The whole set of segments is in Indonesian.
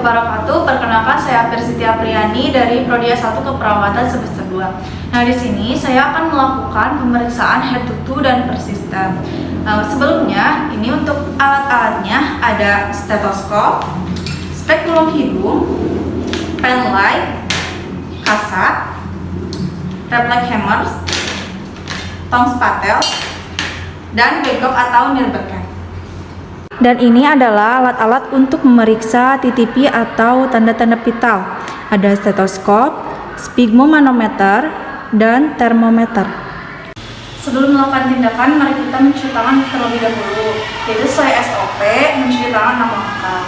wabarakatuh. Perkenalkan, saya Persitia Priani dari Prodi S1 Keperawatan semester 2. Nah, di sini saya akan melakukan pemeriksaan head to toe dan persistem. Sebelumnya, ini untuk alat-alatnya ada stetoskop, spekulum hidung, pen light, kasat, reflex hammer, tong spatel, dan begok atau nirbekan. Dan ini adalah alat-alat untuk memeriksa TTP atau tanda-tanda vital. Ada stetoskop, sphygmomanometer, dan termometer. Sebelum melakukan tindakan, mari kita mencuci tangan terlebih dahulu. Yaitu sesuai SOP, mencuci tangan 6 langkah.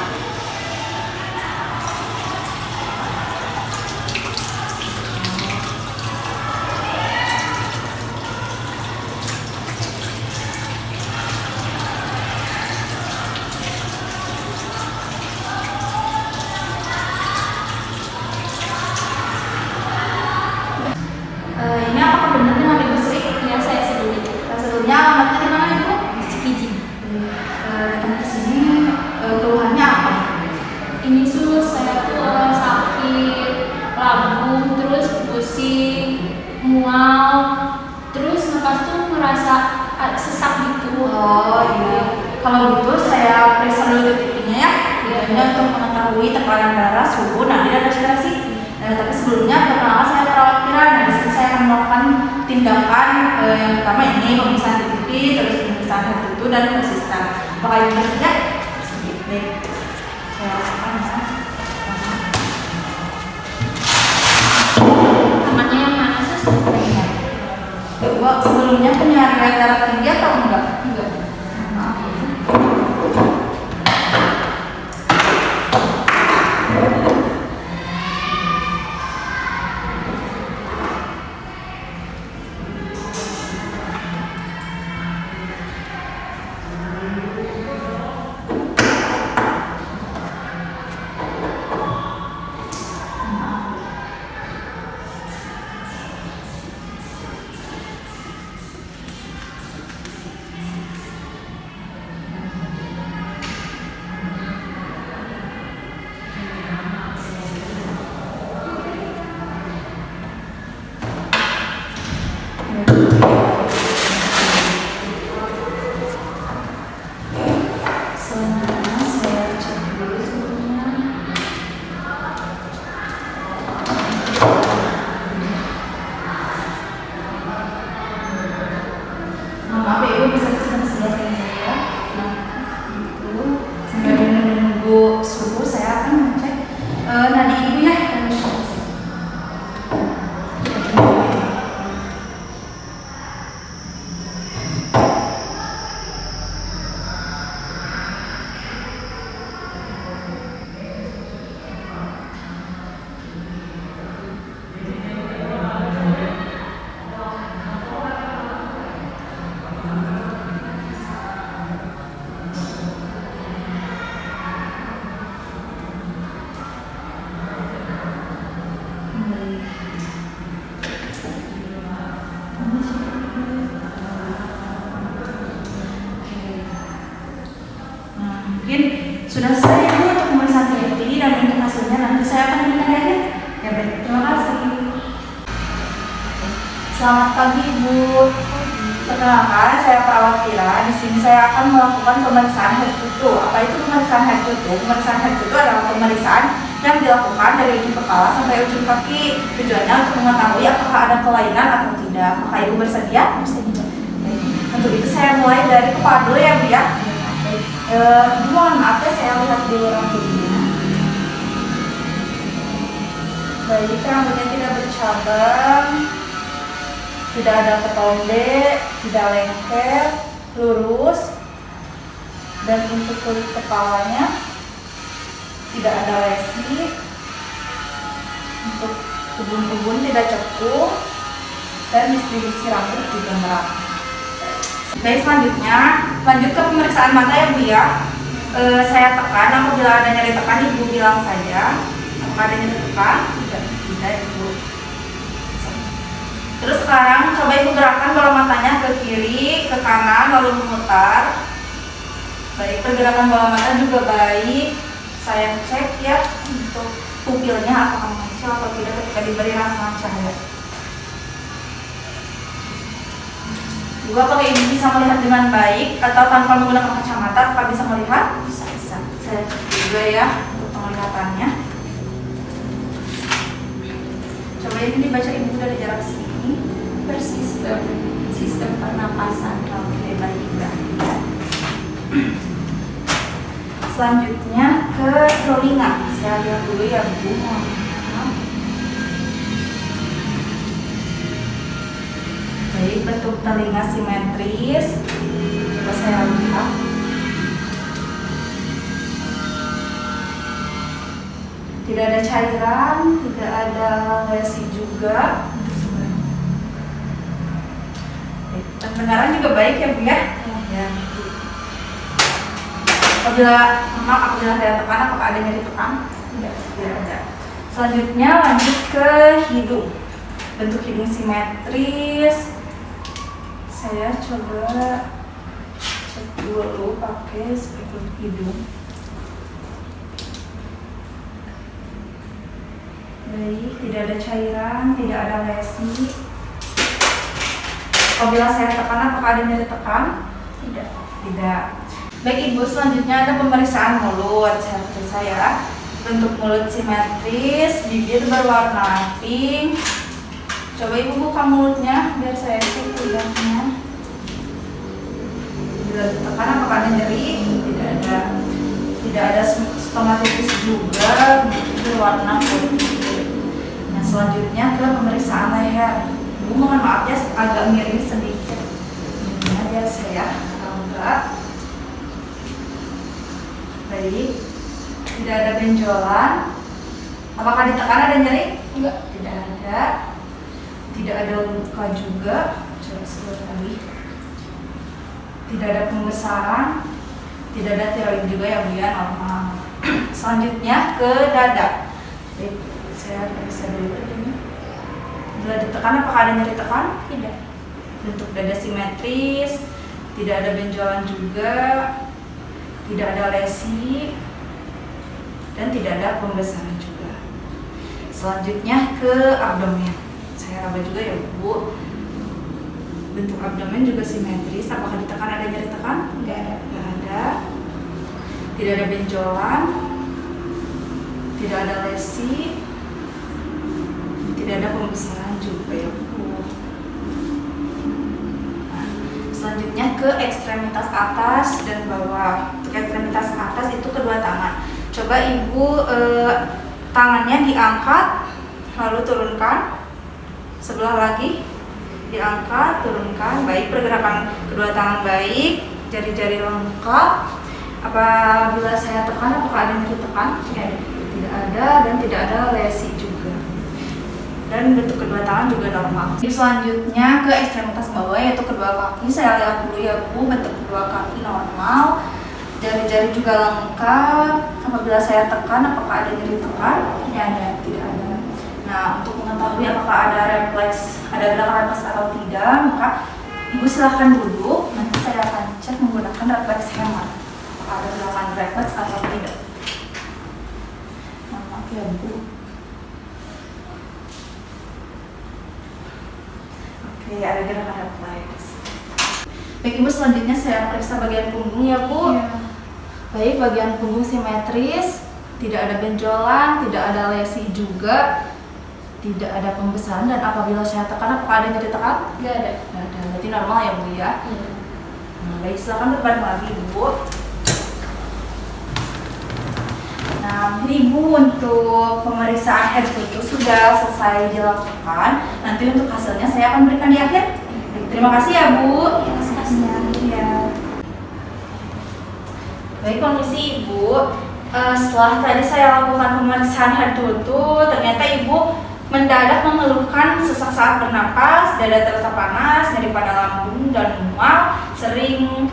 Ini apakah benar dengan Ibu Sri? Ya, saya sebelumnya. Sebelumnya alamatnya di mana Ibu? Cikijing. Datang ke sini, keluhannya apa? Ini saya tuh sakit lambung, terus pusing, mual, terus nafas tuh merasa sesak gitu. Oh iya. Kalau gitu saya periksa dulu TTP-nya ya. Ini untuk mengetahui tekanan darah, suhu, nadi, dan respirasi. Tapi sebelumnya perkenalkan, saya perawat Kira. Nah, di sini saya akan melakukan tindakan yang pertama ini pemeriksaan TTP, terus pemeriksaan head to toe dan persistem. Apakah Ibu bersedia? Baik. Saya lakukan ya. Namanya yang mana sus? Ibu sebelumnya punya riwayat darah tinggi atau enggak? Enggak. Maaf. Selanjutnya saya cek dulu suhunya. Maaf ya Ibu, bisa sebelah sini saja. Nah, itu sambil menunggu suhu saya akan mengecek nadi Ibu ya. Mungkin sudah selesai Ibu untuk pemeriksaan TTP, dan untuk hasilnya nanti saya akan berikan ya. Ya baik, terima kasih. Selamat pagi Ibu. Perkenalkan, saya perawat Kira. Di sini saya akan melakukan pemeriksaan head to toe. Apa itu pemeriksaan head to toe? Pemeriksaan head to toe adalah pemeriksaan yang dilakukan dari ujung kepala sampai ujung kaki. Tujuannya untuk mengetahui apakah ada kelainan atau tidak. Apakah Ibu bersedia? Bersedia. Untuk itu saya mulai dari kepala dulu ya Bu ya. Ibu mohon maaf ya, saya lihat dulu rambutnya. Baik, rambutnya tidak bercabang, tidak ada ketombe, tidak lengket, lurus. Dan untuk kulit kepalanya tidak ada lesi. Untuk kebun-kebun tidak cekung, dan distribusi rambut juga merata. Baik, selanjutnya lanjut ke pemeriksaan mata ya Bu ya. Saya tekan, apabila ada nyeri tekan Ibu bilang saja. Apakah ada nyeri tekan? Tidak Ibu. Terus sekarang coba Ibu gerakkan bola matanya ke kiri, ke kanan, lalu memutar. Baik, pergerakan bola mata juga baik. saya cek ya untuk pupilnya apakah mengecil atau tidak ketika diberi rangsangan cahaya. Ibu apakah ibu bisa melihat dengan baik atau tanpa menggunakan kacamata? Apakah bisa melihat? Bisa. Saya cek juga ya untuk penglihatannya. Coba ini dibaca ibu dari jarak sini. Persistem, sistem pernapasan. Oke, baik. Selanjutnya ke telinga. Saya lihat dulu ya Bu. Baik, bentuk telinga simetris. Coba saya lihat. Tidak ada cairan, tidak ada lesi juga. Pendengaran juga baik ya Bu ya. Ya. Apabila saya tekan, apakah ada nyeri tekan? Tidak ada. Selanjutnya lanjut ke hidung. Bentuk hidung simetris. Saya coba cek dulu pakai spekul hidung. Baik, tidak ada cairan, tidak ada lesi. Apabila saya tekan, apakah ada nyeri tekan? Tidak. Baik Ibu, selanjutnya ada pemeriksaan mulut. Saya bentuk mulut simetris, bibir berwarna pink. Coba Ibu buka mulutnya biar saya cek lidahnya. Bila ditekan apakah ada nyeri? Tidak ada. Tidak ada stomatitis juga, berwarna putih. Nah, selanjutnya ke pemeriksaan leher. Ibu mohon maaf ya agak miring sedikit. Ini biar saya angkat. Baik, tidak ada benjolan. Apakah ditekan ada nyeri? Enggak. Tidak ada. Tidak ada luka juga. Coba sekali lagi. Tidak ada pembesaran. Tidak ada tiroid juga ya Bu ya, normal. Selanjutnya ke dada. Baik, saya periksa dulu ini. Bila ditekan apakah ada nyeri tekan? Tidak. Bentuk dada simetris. Tidak ada benjolan juga. Tidak ada lesi dan tidak ada pembesaran juga. Selanjutnya ke abdomen. Saya raba juga ya Bu. Bentuk abdomen juga simetris. Apakah ditekan ada nyeri tekan? Enggak ada. Tidak ada. Tidak ada benjolan. Tidak ada lesi. Tidak ada pembesaran juga ya Bu. Selanjutnya ke ekstremitas atas dan bawah. Untuk ekstremitas atas itu kedua tangan. Coba Ibu tangannya diangkat lalu turunkan. Sebelah lagi diangkat, turunkan. Baik, pergerakan kedua tangan baik, jari-jari lengkap. Apabila saya tekan, apakah ada nyeri tekan? Tidak ada dan tidak ada lesi juga. Dan bentuk kedua tangan juga normal. Selanjutnya ke ekstremitas bawah yaitu kedua kaki. Saya lihat dulu ya Bu, bentuk kedua kaki normal, jari-jari juga lengkap. Apabila saya tekan, apakah ada nyeri tekan? Tidak ada. Nah, untuk mengetahui apakah ada refleks, ada gerakan refleks atau tidak, maka Ibu silahkan duduk. Nanti saya akan cek menggunakan refleks hammer. Apakah ada gerakan refleks atau tidak? Maaf ya Bu. Oke, ada gerakan refleks. Baik Ibu, selanjutnya saya periksa bagian punggung ya Bu. Ya. Baik, bagian punggung simetris, tidak ada benjolan, tidak ada lesi juga, tidak ada pembesaran, dan apabila saya tekan, apakah ada nyeri tekan? Enggak ada. Tidak ada, berarti normal ya Bu ya. Iya. Nah, baik, silakan berbaring lagi Bu. Nah, ini Ibu untuk pemeriksaan head itu sudah selesai dilakukan. Nanti untuk hasilnya saya akan berikan di akhir. Baik, terima kasih ya Bu. Ya, makasih. Ya. Baik, kondisi Ibu. Setelah tadi saya lakukan pemeriksaan head to ternyata Ibu mendadak mengeluhkan sesak saat bernapas, dada terasa panas, nyeri pada lambung dan mual, sering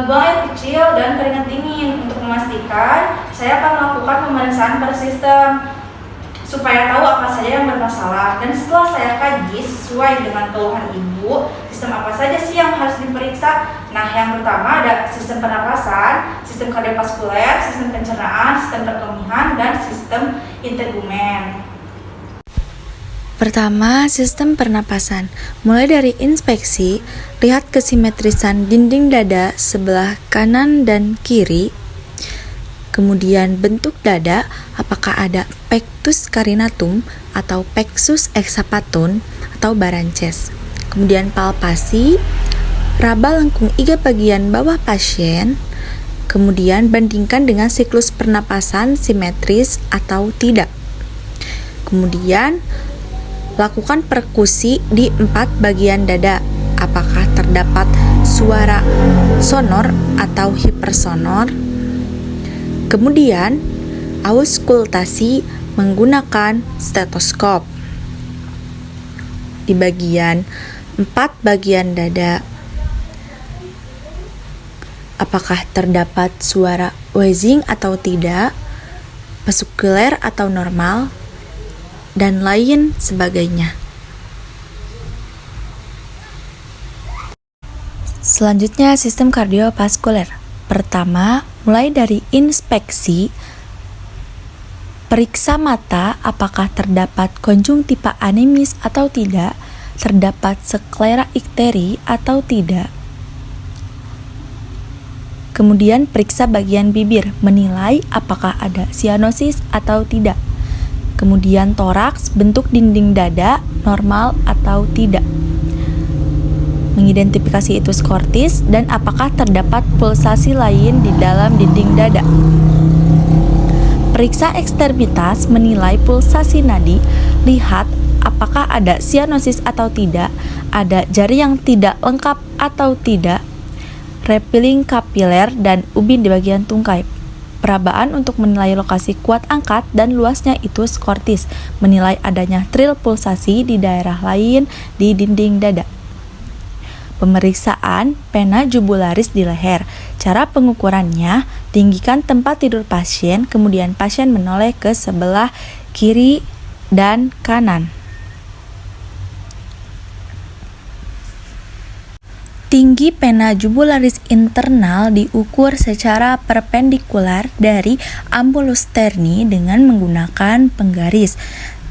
buang air kecil dan keringat dingin. Untuk memastikan, saya akan melakukan pemeriksaan persistem supaya tahu apa saja yang bermasalah. Dan setelah saya kaji sesuai dengan keluhan Ibu, sistem apa saja sih yang harus diperiksa. Nah, yang pertama ada sistem pernapasan, sistem kardiovaskuler, sistem pencernaan, sistem perkemihan, dan sistem integumen. Pertama, sistem pernapasan. Mulai dari inspeksi, lihat kesimetrisan dinding dada sebelah kanan dan kiri. Kemudian bentuk dada, apakah ada pectus carinatum atau plexus hexapaton atau barances. Kemudian palpasi, raba lengkung iga bagian bawah pasien. Kemudian bandingkan dengan siklus pernapasan simetris atau tidak. Kemudian lakukan perkusi di 4 bagian dada. Apakah terdapat suara sonor atau hipersonor? Kemudian auskultasi menggunakan stetoskop. Di bagian 4 bagian dada, apakah terdapat suara wheezing atau tidak, vesikuler atau normal, dan lain sebagainya. Selanjutnya, sistem kardiovaskuler. Pertama, mulai dari inspeksi, periksa mata apakah terdapat konjungtiva anemis atau tidak, terdapat sklera ikteri atau tidak. Kemudian periksa bagian bibir, menilai apakah ada sianosis atau tidak. Kemudian toraks, bentuk dinding dada normal atau tidak. Mengidentifikasi itus kortis dan apakah terdapat pulsasi lain di dalam dinding dada. Periksa ekstremitas, menilai pulsasi nadi, lihat apakah ada sianosis atau tidak, ada jari yang tidak lengkap atau tidak, repiling kapiler dan ubin di bagian tungkai. Perabaan untuk menilai lokasi kuat angkat dan luasnya itus kortis, menilai adanya trill pulsasi di daerah lain di dinding dada. Pemeriksaan pena jugularis di leher. Cara pengukurannya, tinggikan tempat tidur pasien, kemudian pasien menoleh ke sebelah kiri dan kanan. Tinggi pena jugularis internal diukur secara perpendikular dari ambulus sterni dengan menggunakan penggaris.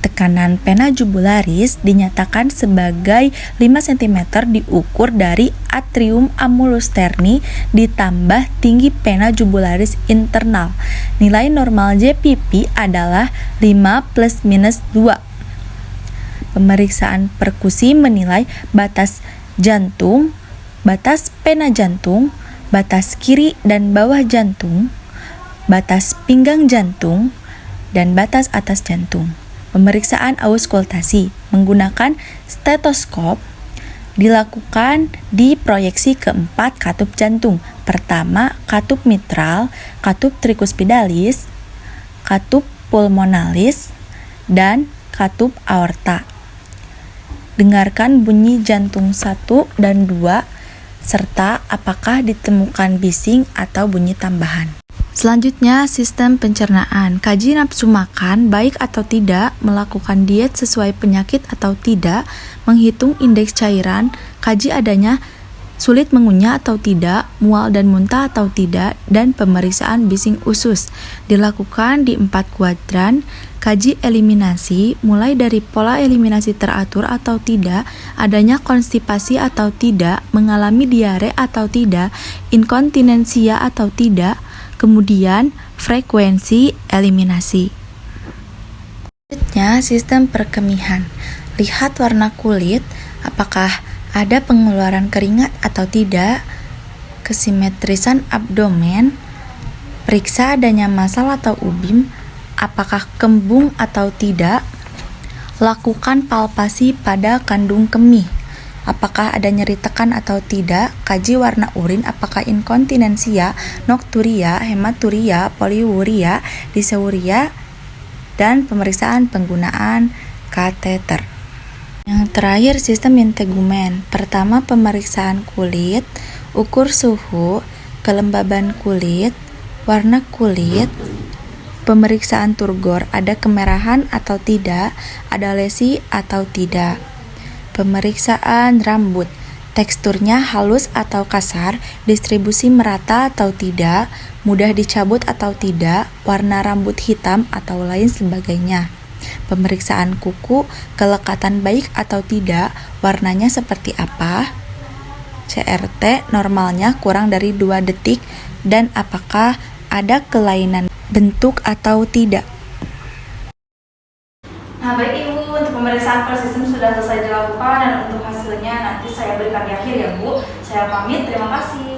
Tekanan pena jugularis dinyatakan sebagai 5 cm diukur dari atrium ambulus sterni ditambah tinggi pena jugularis internal. Nilai normal JPP adalah 5 ± 2. Pemeriksaan perkusi menilai batas jantung, batas pena jantung, batas kiri dan bawah jantung, batas pinggang jantung, dan batas atas jantung. Pemeriksaan auskultasi menggunakan stetoskop dilakukan di proyeksi keempat katup jantung. Pertama, katup mitral, katup tricuspidalis, katup pulmonalis, dan katup aorta. Dengarkan bunyi jantung 1 dan 2 serta apakah ditemukan bising atau bunyi tambahan. Selanjutnya, sistem pencernaan. Kaji nafsu makan, baik atau tidak, melakukan diet sesuai penyakit atau tidak, menghitung indeks cairan, kaji adanya sulit mengunyah atau tidak, mual dan muntah atau tidak, dan pemeriksaan bising usus. Dilakukan di 4 kuadran. Kaji eliminasi, mulai dari pola eliminasi teratur atau tidak, adanya konstipasi atau tidak, mengalami diare atau tidak, inkontinensia atau tidak, kemudian frekuensi eliminasi. Selanjutnya, sistem perkemihan. Lihat warna kulit, apakah ada pengeluaran keringat atau tidak, kesimetrisan abdomen, periksa adanya masal atau ubim, apakah kembung atau tidak, lakukan palpasi pada kandung kemih, apakah ada nyeri tekan atau tidak, kaji warna urin, apakah inkontinensia, nokturia, hematuria, poliuria, diseuria, dan pemeriksaan penggunaan kateter. Yang terakhir, sistem integumen. Pertama, pemeriksaan kulit, ukur suhu, kelembaban kulit, warna kulit, pemeriksaan turgor, ada kemerahan atau tidak, ada lesi atau tidak. Pemeriksaan rambut, teksturnya halus atau kasar, distribusi merata atau tidak, mudah dicabut atau tidak, warna rambut hitam atau lain sebagainya. Pemeriksaan kuku, kelekatan baik atau tidak, warnanya seperti apa, CRT normalnya kurang dari 2 detik, dan apakah ada kelainan bentuk atau tidak. Nah, baik Ibu, untuk pemeriksaan per sistem sudah selesai dilakukan dan untuk hasilnya nanti saya berikan di akhir ya Bu. Saya pamit, terima kasih.